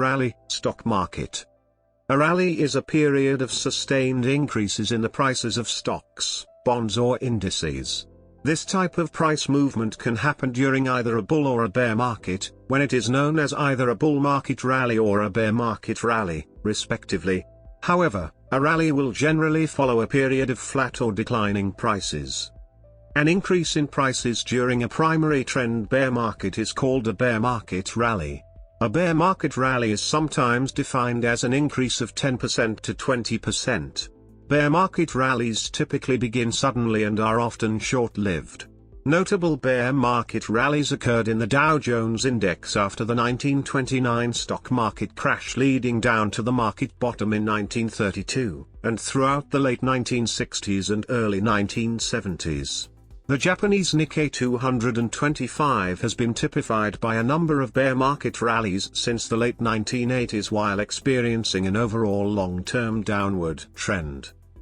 Rally, stock market. A rally is a period of sustained increases in the prices of stocks, bonds or indices. This type of price movement can happen during either a bull or a bear market, when it is known as either a bull market rally or a bear market rally, respectively. However, a rally will generally follow a period of flat or declining prices. An increase in prices during a primary trend bear market is called a bear market rally. A bear market rally is sometimes defined as an increase of 10% to 20%. Bear market rallies typically begin suddenly and are often short-lived. Notable bear market rallies occurred in the Dow Jones Index after the 1929 stock market crash, leading down to the market bottom in 1932, and throughout the late 1960s and early 1970s. The Japanese Nikkei 225 has been typified by a number of bear market rallies since the late 1980s while experiencing an overall long-term downward trend.